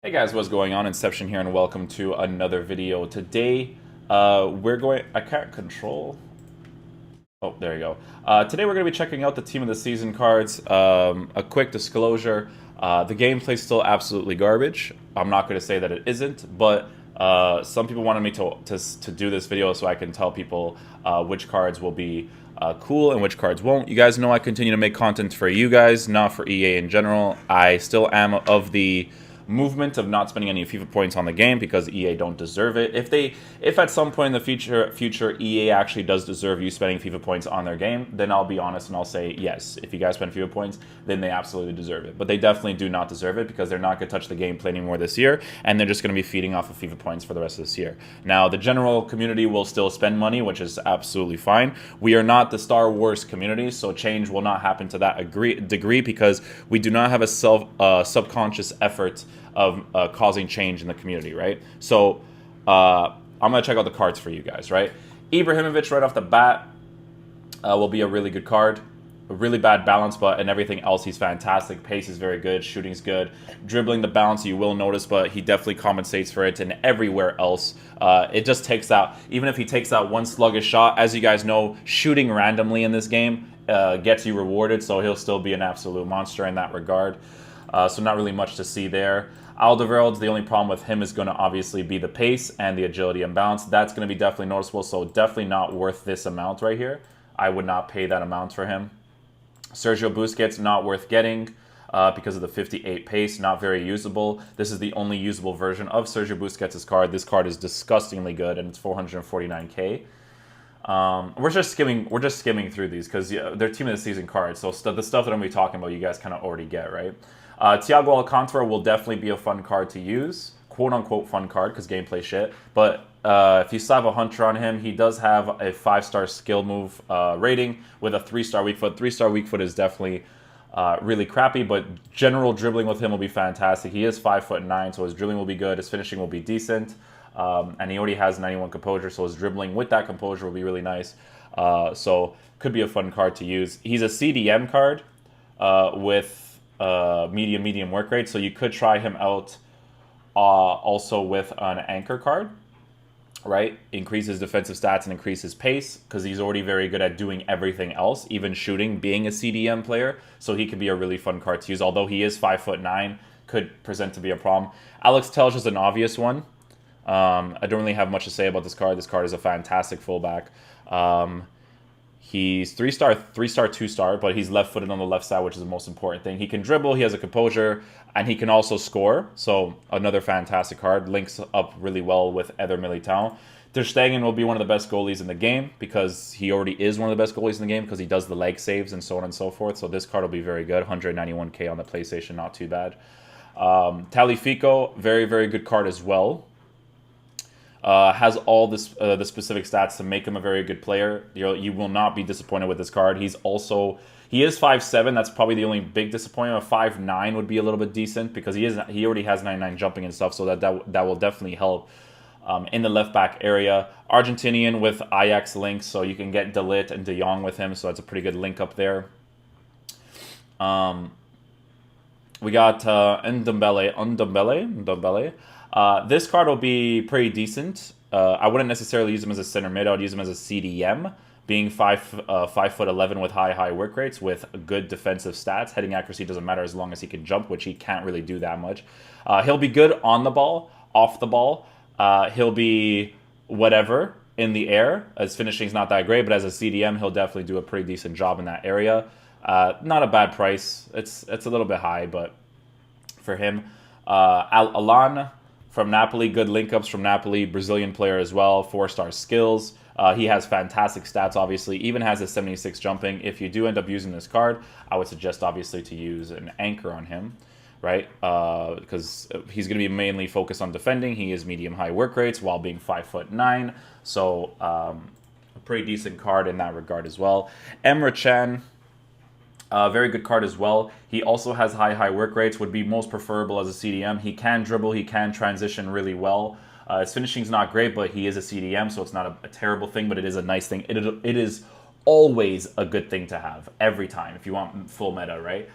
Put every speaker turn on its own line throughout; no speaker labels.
Hey guys, what's going on? Inception here, and welcome to another video. Today, I can't control. Oh, there you go. Today we're going to be checking out the Team of the Season cards. A quick disclosure, the gameplay's still absolutely garbage. I'm not going to say that it isn't, but some people wanted me to do this video so I can tell people which cards will be cool and which cards won't. You guys know I continue to make content for you guys, not for EA in general. I still am of the movement of not spending any FIFA points on the game because EA don't deserve it. If at some point in the future EA actually does deserve you spending FIFA points on their game, then I'll be honest and I'll say yes. If you guys spend FIFA points, then they absolutely deserve it. But they definitely do not deserve it because they're not going to touch the gameplay anymore this year, and they're just going to be feeding off of FIFA points for the rest of this year. Now, the general community will still spend money, which is absolutely fine. We are not the Star Wars community, so change will not happen to that degree because we do not have a subconscious effort of causing change in the community, right? So I'm going to check out the cards for you guys, right? Ibrahimovic right off the bat will be a really good card. A really bad balance, but in everything else, he's fantastic. Pace is very good. Shooting's good. Dribbling, the balance you will notice, but he definitely compensates for it. And everywhere else, it just takes out, even if he takes out one sluggish shot, as you guys know, shooting randomly in this game gets you rewarded, so he'll still be an absolute monster in that regard. So not really much to see there. Alderweireld, the only problem with him is going to obviously be the pace and the agility and balance. That's going to be definitely noticeable, so definitely not worth this amount right here. I would not pay that amount for him. Sergio Busquets, not worth getting because of the 58 pace, not very usable. This is the only usable version of Sergio Busquets' card. This card is disgustingly good, and it's 449k. We're just skimming through these because they're Team of the Season cards. So the stuff that I'm going to be talking about, you guys kind of already get, right? Thiago Alcantara will definitely be a fun card to use, quote unquote fun card because gameplay shit. But if you still have a Hunter on him, he does have a 5-star skill move rating with a 3-star weak foot. 3-star weak foot is definitely really crappy, but general dribbling with him will be fantastic. He is 5'9", so his dribbling will be good. His finishing will be decent. And he already has 91 composure, so his dribbling with that composure will be really nice. So could be a fun card to use. He's a CDM card with medium work rate, so you could try him out also with an anchor card, right? Increase his defensive stats and increase his pace because he's already very good at doing everything else, even shooting, being a CDM player. So he could be a really fun card to use, although he is 5'9", could present to be a problem. Alex Telles is an obvious one. I don't really have much to say about this card. This card is a fantastic fullback. He's 3-star, 2-star, but he's left-footed on the left side, which is the most important thing. He can dribble, he has a composure, and he can also score. So another fantastic card. Links up really well with Eder Militao. Ter Stegen will be one of the best goalies in the game because he already is one of the best goalies in the game because he does the leg saves and so on and so forth. So this card will be very good. 191k on the PlayStation, not too bad. Talifico, very good card as well. Has all this the specific stats to make him a very good player. You will not be disappointed with this card. He is 5'7". That's probably the only big disappointment. A 5'9" would be a little bit decent because he already has 99 jumping and stuff, so that will definitely help in the left back area. Argentinian with Ajax links, so you can get De Ligt and De Jong with him, so that's a pretty good link up there. We got Ndombele. This card will be pretty decent. I wouldn't necessarily use him as a center mid. I would use him as a CDM, being 5'11" with high work rates with good defensive stats. Heading accuracy doesn't matter as long as he can jump, which he can't really do that much. He'll be good on the ball, off the ball. He'll be whatever in the air. His finishing's not that great, but as a CDM, he'll definitely do a pretty decent job in that area. Not a bad price. It's a little bit high, but for him, Alan from Napoli, good link-ups from Napoli, Brazilian player as well, 4-star skills. He has fantastic stats, obviously, even has a 76 jumping. If you do end up using this card, I would suggest, obviously, to use an anchor on him, right? Because he's going to be mainly focused on defending. He is medium-high work rates while being 5'9", so a pretty decent card in that regard as well. Emre Can, very good card as well. He also has high work rates, would be most preferable as a CDM. He can dribble, he can transition really well. His finishing's not great, but he is a CDM, so it's not a terrible thing, but it is a nice thing. It is always a good thing to have, every time, if you want full meta, right?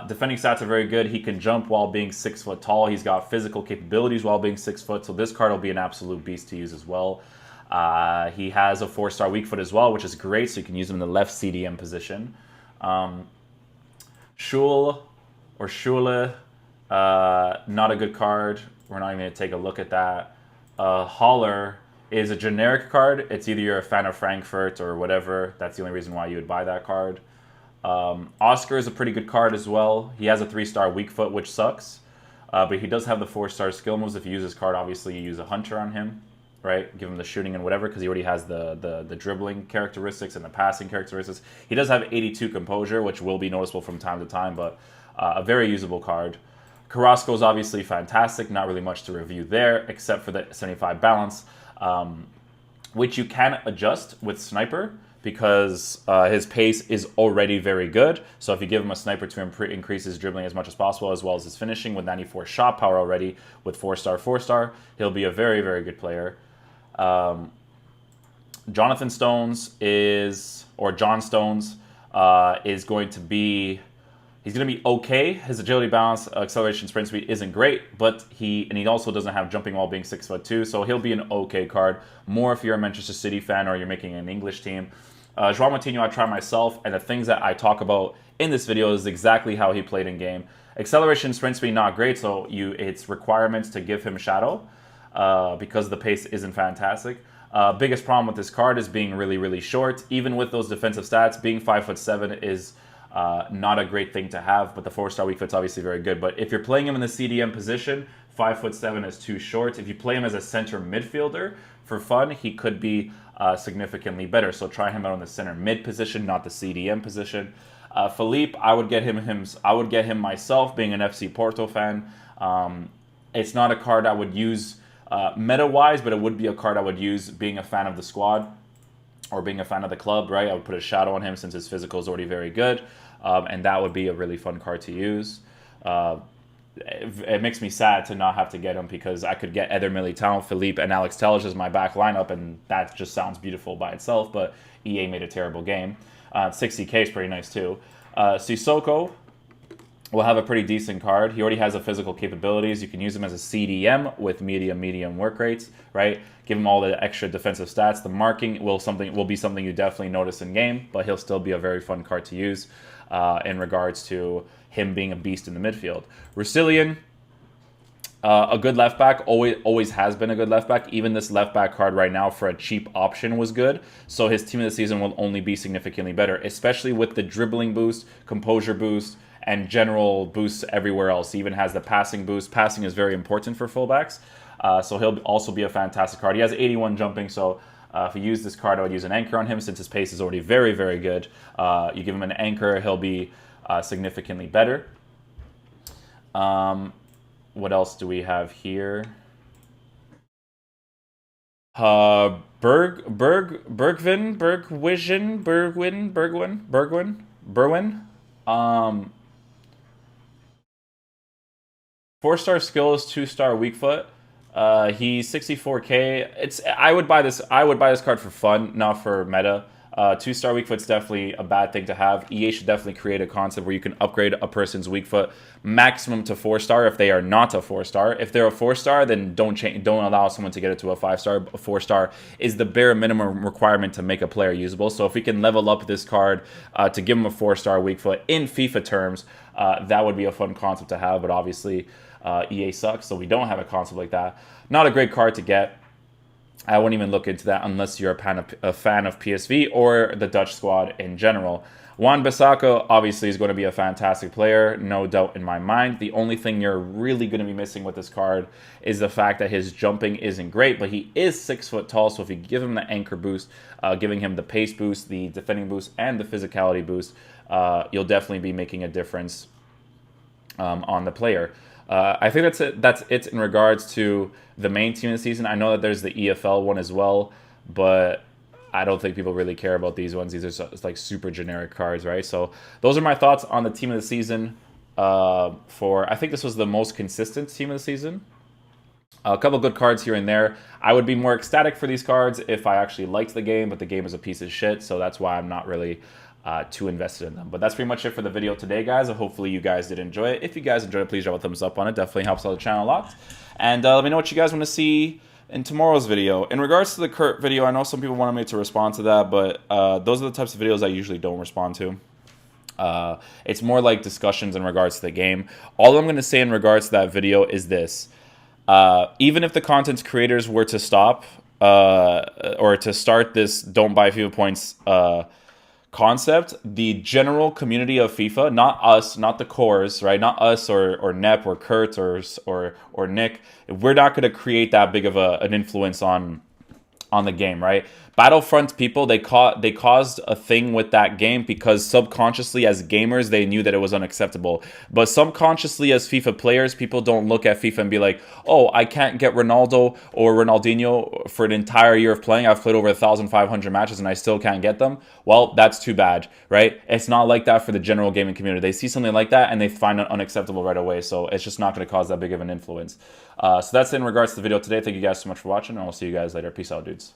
Defending stats are very good. He can jump while being 6 foot tall. He's got physical capabilities while being 6 foot. So this card will be an absolute beast to use as well. He has a 4-star weak foot as well, which is great. So you can use him in the left CDM position. Schule or Schule, not a good card. We're not even going to take a look at that. Haller is a generic card. It's either you're a fan of Frankfurt or whatever. That's the only reason why you would buy that card. Oscar is a pretty good card as well. He has a 3-star weak foot, which sucks. But he does have the 4-star skill moves. If you use his card, obviously you use a hunter on him, right? Give him the shooting and whatever, because he already has the dribbling characteristics and the passing characteristics. He does have 82 composure, which will be noticeable from time to time, but a very usable card. Carrasco is obviously fantastic. Not really much to review there, except for the 75 balance, which you can adjust with Sniper, because his pace is already very good. So if you give him a Sniper to increase his dribbling as much as possible, as well as his finishing with 94 shot power already, with 4-star, 4-star, he'll be a very, very good player. Jonathan Stones is, or John Stones, is going to be, he's going to be okay. His agility, balance, acceleration, sprint speed isn't great, but he also doesn't have jumping while being 6'2", so he'll be an okay card. More if you're a Manchester City fan or you're making an English team. Joao Moutinho, I try myself, and the things that I talk about in this video is exactly how he played in game. Acceleration, sprint speed, not great, so it's requirements to give him shadow because the pace isn't fantastic. Biggest problem with this card is being really, really short. Even with those defensive stats, being 5'7" is not a great thing to have, but the 4-star weak foot's obviously very good. But if you're playing him in the CDM position, 5'7" is too short. If you play him as a center midfielder for fun, he could be significantly better. So try him out in the center mid position, not the CDM position. Philippe, I would get him myself, being an FC Porto fan. It's not a card I would use meta-wise, but it would be a card I would use being a fan of the squad or being a fan of the club, right? I would put a shadow on him since his physical is already very good, and that would be a really fun card to use. It makes me sad to not have to get him, because I could get Eder Militão, Philippe, and Alex Telles as my back lineup, and that just sounds beautiful by itself, but EA made a terrible game. 60k is pretty nice too. Sissoko will have a pretty decent card. He already has the physical capabilities. You can use him as a CDM with medium work rates, right? Give him all the extra defensive stats. The marking will be something you definitely notice in game, but he'll still be a very fun card to use in regards to him being a beast in the midfield. Russillian, a good left back, always has been a good left back. Even this left back card right now for a cheap option was good. So his team of the season will only be significantly better, especially with the dribbling boost, composure boost, and general boosts everywhere else. He even has the passing boost. Passing is very important for fullbacks. So he'll also be a fantastic card. He has 81 jumping, so if you use this card, I would use an anchor on him since his pace is already very, very good. You give him an anchor, he'll be significantly better. What else do we have here? Bergwijn. 4-star skills, 2-star weak foot. He's 64k. I would buy this card for fun, not for meta. 2-star weak foot's definitely a bad thing to have. EA should definitely create a concept where you can upgrade a person's weak foot maximum to 4-star if they are not a 4-star. If they're a 4-star, then don't allow someone to get it to a 5-star. A 4-star is the bare minimum requirement to make a player usable. So if we can level up this card to give him a 4-star weak foot in FIFA terms, that would be a fun concept to have. But obviously, EA sucks, so we don't have a concept like that. Not a great card to get. I wouldn't even look into that unless you're a fan of PSV or the Dutch squad in general. Wan-Bissaka obviously is going to be a fantastic player, no doubt in my mind. The only thing you're really going to be missing with this card is the fact that his jumping isn't great, but he is 6 foot tall, so if you give him the anchor boost, giving him the pace boost, the defending boost, and the physicality boost, you'll definitely be making a difference on the player. I think that's it in regards to the main team of the season. I know that there's the EFL one as well, but I don't think people really care about these ones. These are like super generic cards, right? So those are my thoughts on the team of the season. I think this was the most consistent team of the season. A couple good cards here and there. I would be more ecstatic for these cards if I actually liked the game, but the game is a piece of shit, so that's why I'm not really too invested in them. But that's pretty much it for the video today, guys. Hopefully you guys did enjoy it. If you guys enjoyed it, please drop a thumbs up on it. Definitely helps out the channel a lot. And let me know what you guys want to see in tomorrow's video. In regards to the Kurt video, I know some people wanted me to respond to that, but those are the types of videos I usually don't respond to. It's more like discussions in regards to the game. All I'm going to say in regards to that video is this. Even if the content creators were to stop or to start this don't buy FIFA points concept, the general community of FIFA, not us, not the cores, right? Not us or Nep or Kurt or Nick. We're not going to create that big of an influence on the game, right? Battlefront people, they caused a thing with that game because subconsciously as gamers, they knew that it was unacceptable. But subconsciously as FIFA players, people don't look at FIFA and be like, oh, I can't get Ronaldo or Ronaldinho for an entire year of playing. I've played over 1,500 matches and I still can't get them. Well, that's too bad, right? It's not like that for the general gaming community. They see something like that and they find it unacceptable right away. So it's just not going to cause that big of an influence. So that's in regards to the video today. Thank you guys so much for watching, and I'll see you guys later. Peace out, dudes.